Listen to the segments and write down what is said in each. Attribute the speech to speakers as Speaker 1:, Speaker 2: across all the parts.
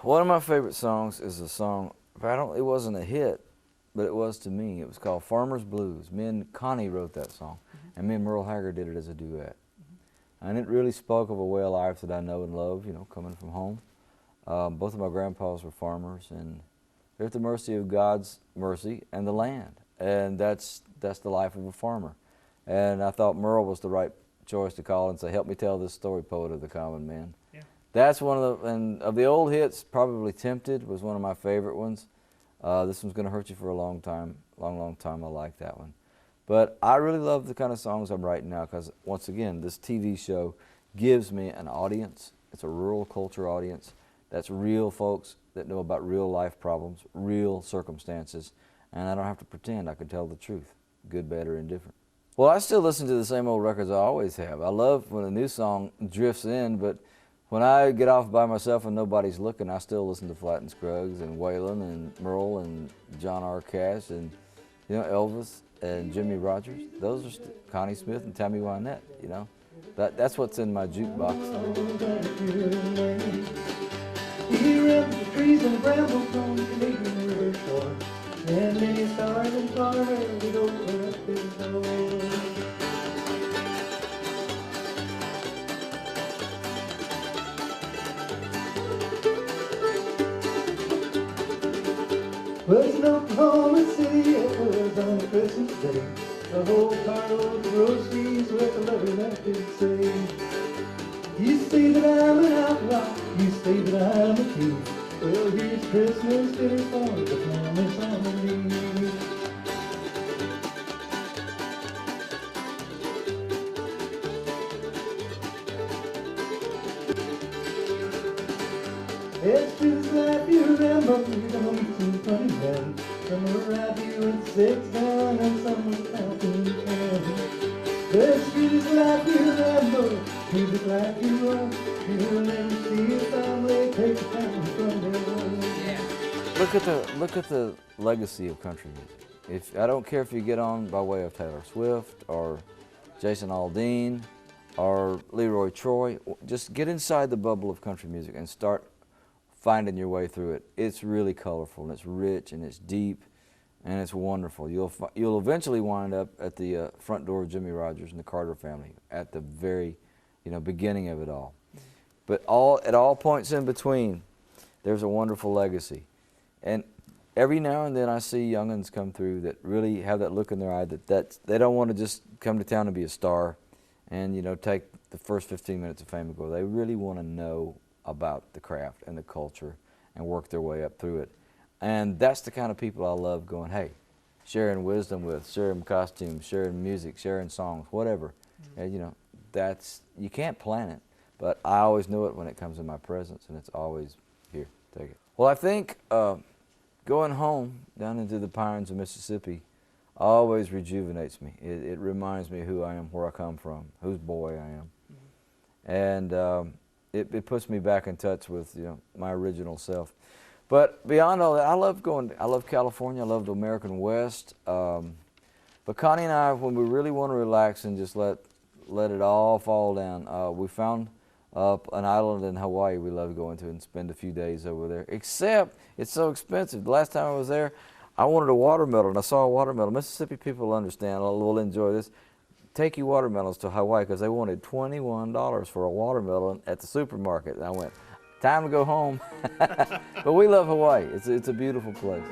Speaker 1: One of my favorite songs is a song, it wasn't a hit, but it was to me. It was called Farmer's Blues. Me and Connie wrote that song, and me and Merle Haggard did it as a duet. And it really spoke of a way of life that I know and love, you know, coming from home. Both of my grandpas were farmers, and they're at the mercy of God's mercy and the land. And that's the life of a farmer. And I thought Merle was the right choice to call and say, help me tell this story, poet of the common man.
Speaker 2: Yeah.
Speaker 1: That's one of the, and of the old hits, probably Tempted was one of my favorite ones. This one's gonna hurt you for a long time, long time. I like that one. But I really love the kind of songs I'm writing now because, once again, this TV show gives me an audience. It's a rural culture audience. That's real folks that know about real life problems, real circumstances, and I don't have to pretend. I can tell the truth, good, bad, or indifferent. Well, I still listen to the same old records I always have. I love when a new song drifts in, but when I get off by myself and nobody's looking, I still listen to Flatt and Scruggs and Waylon and Merle and John R. Cash and, you know, Elvis and Jimmy Rogers. Those are Connie Smith and Tammy Wynette, you know. That's what's in my jukebox.
Speaker 3: He rubbed the trees and brambles on the Canadian River shore, and then he started and farmer would open up his door. Was in Oklahoma City, it was on a Christmas day. The whole carload of groceries with a letter that could say, you say that I'm an outlaw, you say that I'm a thief. Well, here's Christmas dinner for the family on me. It's just like you remember, you're gonna meet some funny men. Some will rob you with 6 down and some will count in 10. It's just like you remember, just like you are. You'll never see a family take a town from them.
Speaker 1: Look at the legacy of country music. I don't care if you get on by way of Taylor Swift or Jason Aldean or Leroy Troy, just get inside the bubble of country music and start finding your way through it. It's really colorful and it's rich and it's deep and it's wonderful. You'll eventually wind up at the front door of Jimmy Rogers and the Carter family at the very, you know, beginning of it all. But at all points in between, there's a wonderful legacy. And every now and then I see young'uns come through that really have that look in their eye that they don't want to just come to town and be a star and, you know, take the first 15 minutes of fame and go. They really want to know about the craft and the culture and work their way up through it. And that's the kind of people I love going, hey, sharing wisdom with, sharing costumes, sharing music, sharing songs, whatever. And, you know, you can't plan it, but I always know it when it comes in my presence, and it's always here, take it. Well, I think going home down into the pines of Mississippi always rejuvenates me. It reminds me who I am, where I come from, whose boy I am. And it puts me back in touch with, you know, my original self. But beyond all that, I love California, I love the American West. But Connie and I, when we really want to relax and just let it all fall down, we found an island in Hawaii we love going to and spend a few days over there. Except it's so expensive. The last time I was there, I wanted a watermelon. I saw a watermelon. Mississippi people understand, will enjoy this. Take your watermelons to Hawaii because they wanted $21 for a watermelon at the supermarket. And I went, time to go home. But we love Hawaii. It's a beautiful place.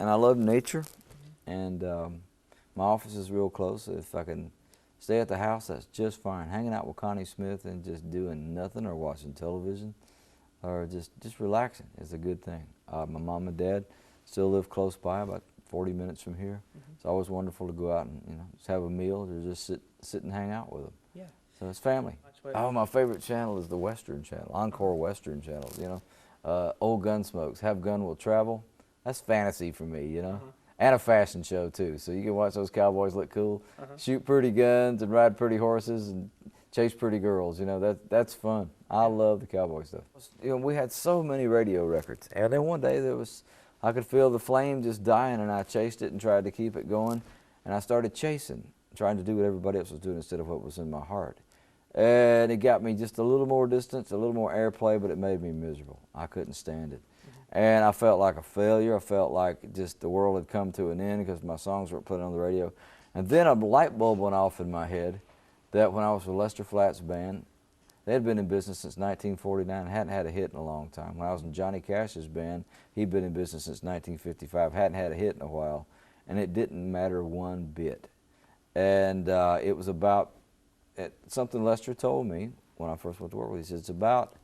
Speaker 1: and I love nature, and my office is real close. If I can stay at the house, that's just fine. Hanging out with Connie Smith and just doing nothing or watching television or just relaxing is a good thing. My mom and dad still live close by, about 40 minutes from here. It's always wonderful to go out and just have a meal or just sit and hang out with them.
Speaker 2: Yeah.
Speaker 1: So it's family. Oh, my favorite channel is the Western Channel, Encore Western Channel. Old Gunsmokes, Have Gun Will Travel. That's fantasy for me, and a fashion show too. So you can watch those cowboys look cool, shoot pretty guns and ride pretty horses and chase pretty girls. That's fun. I love the cowboy stuff. We had so many radio records, and then one day I could feel the flame just dying, and I chased it and tried to keep it going, and I started chasing, trying to do what everybody else was doing instead of what was in my heart. And it got me just a little more distance, a little more airplay, but it made me miserable. I couldn't stand it. And I felt like a failure. I felt like just the world had come to an end because my songs weren't put on the radio. And then a light bulb went off in my head that when I was with Lester Flatt's band, they had been in business since 1949 and hadn't had a hit in a long time. When I was in Johnny Cash's band, he'd been in business since 1955, hadn't had a hit in a while, and it didn't matter one bit. And it was about something Lester told me when I first went to work with him. He said, it's about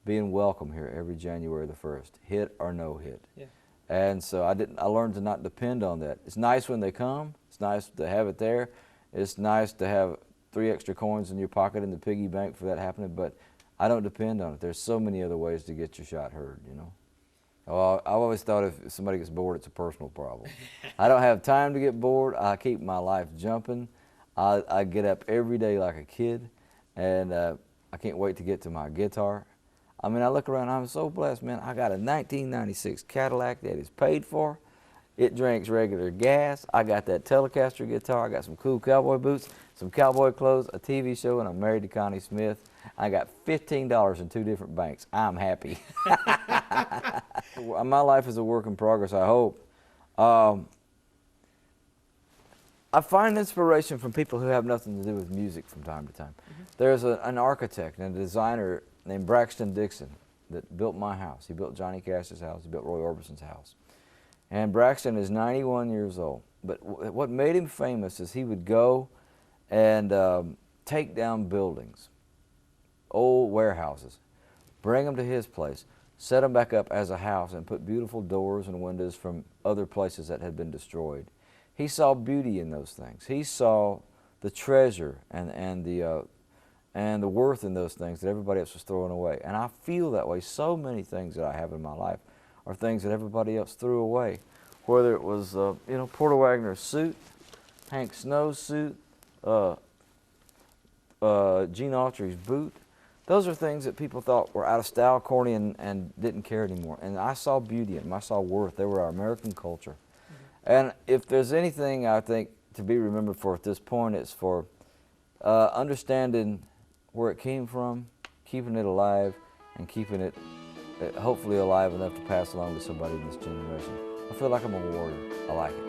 Speaker 1: being welcome here every January the 1st, hit or no hit. Yeah. And so I learned to not depend on that. It's nice when they come. It's nice to have it there. It's nice to have 3 extra coins in your pocket in the piggy bank for that happening, but I don't depend on it. There's so many other ways to get your shot heard, I've always thought if somebody gets bored, it's a personal problem. I don't have time to get bored. I keep my life jumping. I get up every day like a kid, and I can't wait to get to my guitar. I mean, I look around, I'm so blessed, man. I got a 1996 Cadillac that is paid for. It drinks regular gas. I got that Telecaster guitar. I got some cool cowboy boots, some cowboy clothes, a TV show, and I'm married to Connie Smith. I got $15 in 2 different banks. I'm happy. My life is a work in progress, I hope. I find inspiration from people who have nothing to do with music from time to time. There's an architect and a designer named Braxton Dixon that built my house. He built Johnny Cash's house. He built Roy Orbison's house. And Braxton is 91 years old. But what made him famous is he would go and take down buildings, old warehouses, bring them to his place, set them back up as a house, and put beautiful doors and windows from other places that had been destroyed. He saw beauty in those things. He saw the treasure and the worth in those things that everybody else was throwing away. And I feel that way. So many things that I have in my life are things that everybody else threw away. Whether it was, Porter Wagner's suit, Hank Snow's suit, Gene Autry's boot. Those are things that people thought were out of style, corny, and didn't care anymore. And I saw beauty in them. I saw worth. They were our American culture. And if there's anything I think to be remembered for at this point, it's for understanding where it came from, keeping it alive, and keeping it hopefully alive enough to pass along to somebody in this generation. I feel like I'm a warrior. I like it.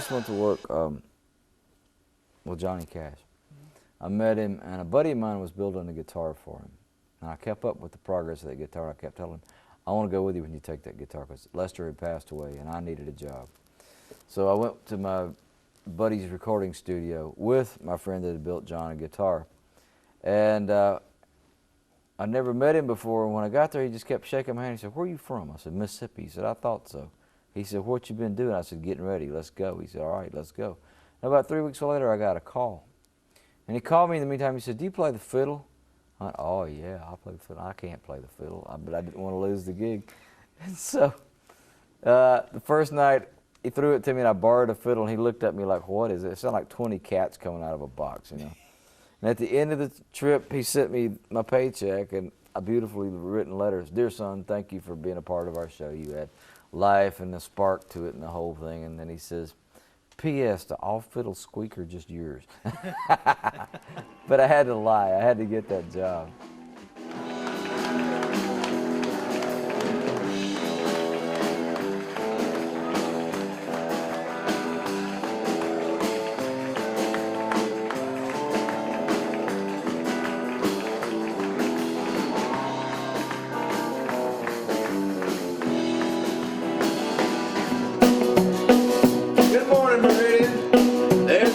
Speaker 1: first went to work with Johnny Cash. I met him, and a buddy of mine was building a guitar for him. And I kept up with the progress of that guitar. I kept telling him, I want to go with you when you take that guitar, because Lester had passed away, and I needed a job. So I went to my buddy's recording studio with my friend that had built John a guitar. And I never met him before, and when I got there, he just kept shaking my hand. He said, where are you from? I said, Mississippi. He said, I thought so. He said, what you been doing? I said, getting ready, let's go. He said, all right, let's go. And about 3 weeks later, I got a call. And he called me in the meantime. He said, do you play the fiddle? I went, oh, yeah, I play the fiddle. I can't play the fiddle, but I didn't want to lose the gig. And so the first night, he threw it to me, and I borrowed a fiddle, and he looked at me like, what is it? It sounded like 20 cats coming out of a box, you know. And at the end of the trip, he sent me my paycheck and a beautifully written letters. Dear son, thank you for being a part of our show. You had life and the spark to it and the whole thing. And then he says, P.S. the all-fiddle squeaker just yours. But I had to lie. I had to get that job.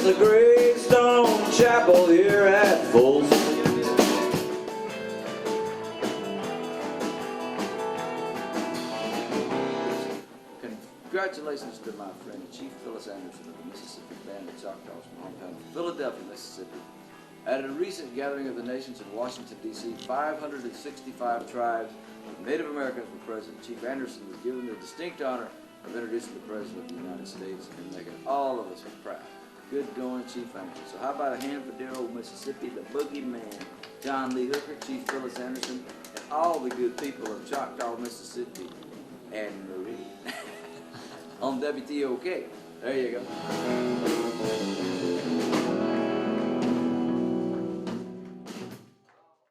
Speaker 2: The great stone chapel here at Folsom.
Speaker 1: Congratulations to my friend Chief Phyllis Anderson of the Mississippi Band of Choctaws from hometown Philadelphia, Mississippi. At a recent gathering of the nations in Washington, D.C., 565 tribes of Native Americans were present. Chief Anderson was given the distinct honor of introducing the President of the United States and making all of us proud. Good going, Chief Anderson. So how about a hand for dear old Mississippi, the boogeyman, John Lee Hooker, Chief Phyllis Anderson, and all the good people of Choctaw, Mississippi, and Marie. On WTOK. There you go.